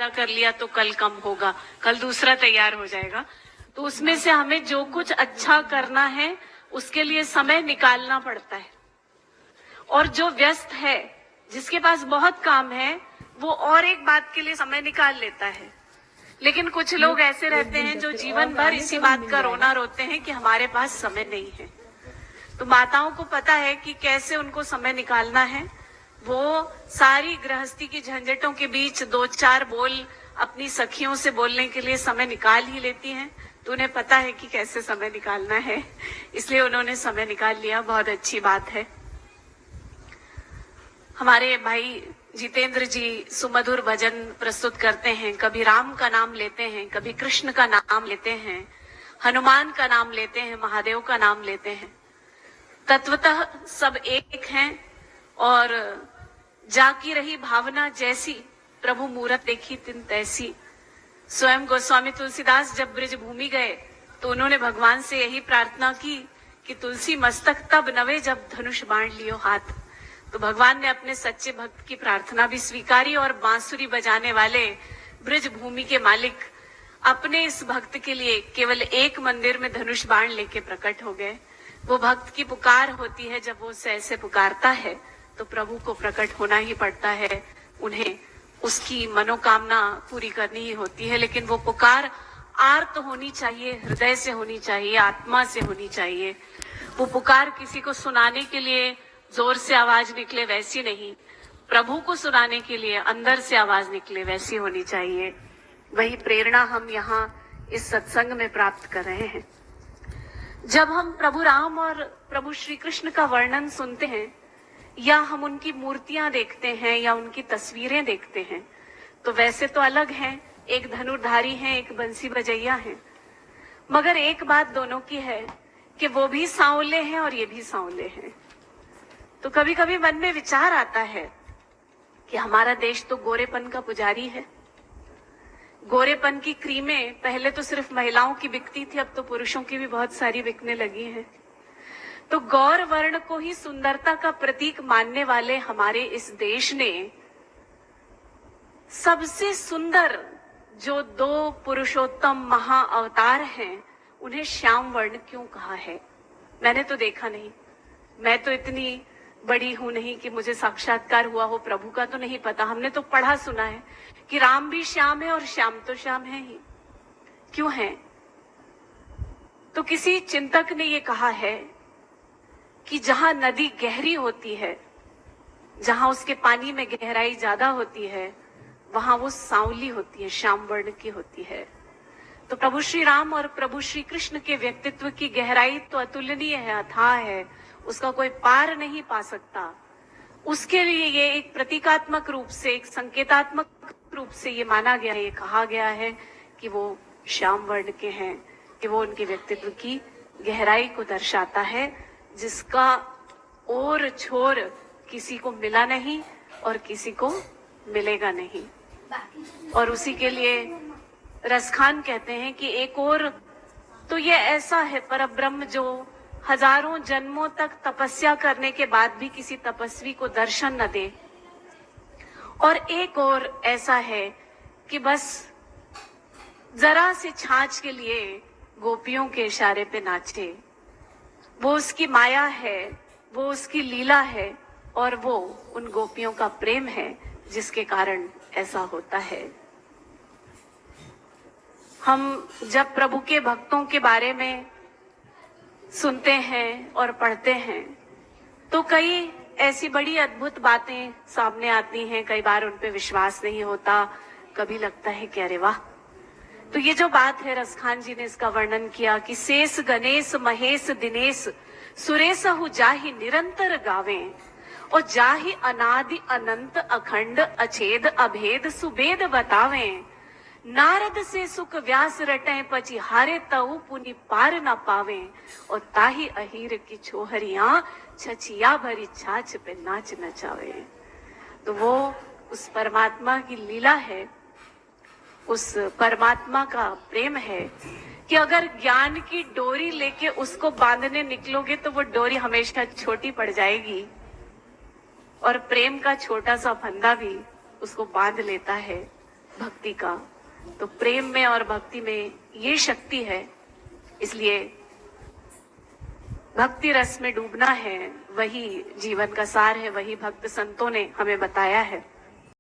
ज्यादा कर लिया तो कल कम होगा, कल दूसरा तैयार हो जाएगा। तो उसमें से हमें जो कुछ अच्छा करना है उसके लिए समय निकालना पड़ता है। और जो व्यस्त है, जिसके पास बहुत काम है, वो और एक बात के लिए समय निकाल लेता है। लेकिन कुछ लोग ऐसे रहते हैं जो जीवन भर इसी बात का रोना रोते हैं कि हमारे पास समय नहीं है। तो माताओं को पता है कि कैसे उनको समय निकालना है। वो सारी गृहस्थी की झंझटों के बीच दो चार बोल अपनी सखियों से बोलने के लिए समय निकाल ही लेती हैं। तो उन्हें पता है कि कैसे समय निकालना है, इसलिए उन्होंने समय निकाल लिया। बहुत अच्छी बात है। हमारे भाई जितेंद्र जी सुमधुर भजन प्रस्तुत करते हैं। कभी राम का नाम लेते हैं, कभी कृष्ण का नाम लेते हैं, हनुमान का नाम लेते हैं, महादेव का नाम लेते हैं। तत्वतः सब एक हैं और जाकी रही भावना जैसी, प्रभु मूरत देखी तिन तैसी। स्वयं गोस्वामी तुलसीदास जब ब्रज भूमि गए तो उन्होंने भगवान से यही प्रार्थना की कि तुलसी मस्तक तब नवे जब धनुष बाण लियो हाथ। तो भगवान ने अपने सच्चे भक्त की प्रार्थना भी स्वीकारी और बांसुरी बजाने वाले ब्रज भूमि के मालिक अपने इस भक्त के लिए केवल एक मंदिर में धनुष बाण लेके प्रकट हो गए। वो भक्त की पुकार होती है, जब वो उसे ऐसे पुकारता है तो प्रभु को प्रकट होना ही पड़ता है। उन्हें उसकी मनोकामना पूरी करनी ही होती है। लेकिन वो पुकार आर्त होनी चाहिए, हृदय से होनी चाहिए, आत्मा से होनी चाहिए। वो पुकार किसी को सुनाने के लिए जोर से आवाज निकले वैसी नहीं, प्रभु को सुनाने के लिए अंदर से आवाज निकले वैसी होनी चाहिए। वही प्रेरणा हम यहाँ इस सत्संग में प्राप्त कर रहे हैं। जब हम प्रभु राम और प्रभु श्री कृष्ण का वर्णन सुनते हैं या हम उनकी मूर्तियां देखते हैं या उनकी तस्वीरें देखते हैं तो वैसे तो अलग हैं, एक धनुर्धारी हैं, एक बंसी बजैया हैं, मगर एक बात दोनों की है कि वो भी सांवले हैं और ये भी सांवले हैं। तो कभी कभी मन में विचार आता है कि हमारा देश तो गोरेपन का पुजारी है। गोरेपन की क्रीमें पहले तो सिर्फ महिलाओं की बिकती थी, अब तो पुरुषों की भी बहुत सारी बिकने लगी हैं। तो गौर वर्ण को ही सुंदरता का प्रतीक मानने वाले हमारे इस देश ने सबसे सुंदर जो दो पुरुषोत्तम महा अवतार हैं उन्हें श्याम वर्ण क्यों कहा है? मैंने तो देखा नहीं, मैं तो इतनी बड़ी हूं नहीं कि मुझे साक्षात्कार हुआ हो, प्रभु का तो नहीं पता। हमने तो पढ़ा सुना है कि राम भी श्याम है और श्याम तो श्याम है ही। क्यों है? तो किसी चिंतक ने ये कहा है कि जहां नदी गहरी होती है, जहां उसके पानी में गहराई ज्यादा होती है, वहां वो सांवली होती है, श्याम वर्ण की होती है। तो प्रभु श्री राम और प्रभु श्री कृष्ण के व्यक्तित्व की गहराई तो अतुलनीय है, अथाह है, उसका कोई पार नहीं पा सकता। उसके लिए ये एक प्रतीकात्मक रूप से, एक संकेतात्मक रूप से ये माना गया है, ये कहा गया है कि वो श्याम वर्ण के हैं, कि वो उनके व्यक्तित्व की गहराई को दर्शाता है, जिसका और छोर किसी को मिला नहीं और किसी को मिलेगा नहीं। और उसी के लिए रसखान कहते हैं कि एक और तो ये ऐसा है परब्रह्म जो हजारों जन्मों तक तपस्या करने के बाद भी किसी तपस्वी को दर्शन न दे, और एक और ऐसा है कि बस जरा से छाछ के लिए गोपियों के इशारे पे नाचे। वो उसकी माया है, वो उसकी लीला है और वो उन गोपियों का प्रेम है जिसके कारण ऐसा होता है। हम जब प्रभु के भक्तों के बारे में सुनते हैं और पढ़ते हैं तो कई ऐसी बड़ी अद्भुत बातें सामने आती हैं। कई बार उन पे विश्वास नहीं होता, कभी लगता है कि अरे वाह। तो ये जो बात है, रसखान जी ने इसका वर्णन किया कि शेष गणेश महेश दिनेश सुरेशहु जाहि निरंतर गावे और जाहि अनादि अनंत अखंड अछेद अभेद सुबेद बतावे। नारद से सुख व्यास रटे पची हारे तऊ पुनि पार न पावे और ताही अहीर की छोहरियां छचिया भरी छाछ पे नाच नचावे। तो वो उस परमात्मा की लीला है, उस परमात्मा का प्रेम है कि अगर ज्ञान की डोरी लेके उसको बांधने निकलोगे तो वो डोरी हमेशा छोटी पड़ जाएगी और प्रेम का छोटा सा फंदा भी उसको बांध लेता है। भक्ति का। तो प्रेम में और भक्ति में ये शक्ति है, इसलिए भक्ति रस में डूबना है, वही जीवन का सार है, वही भक्त संतों ने हमें बताया है।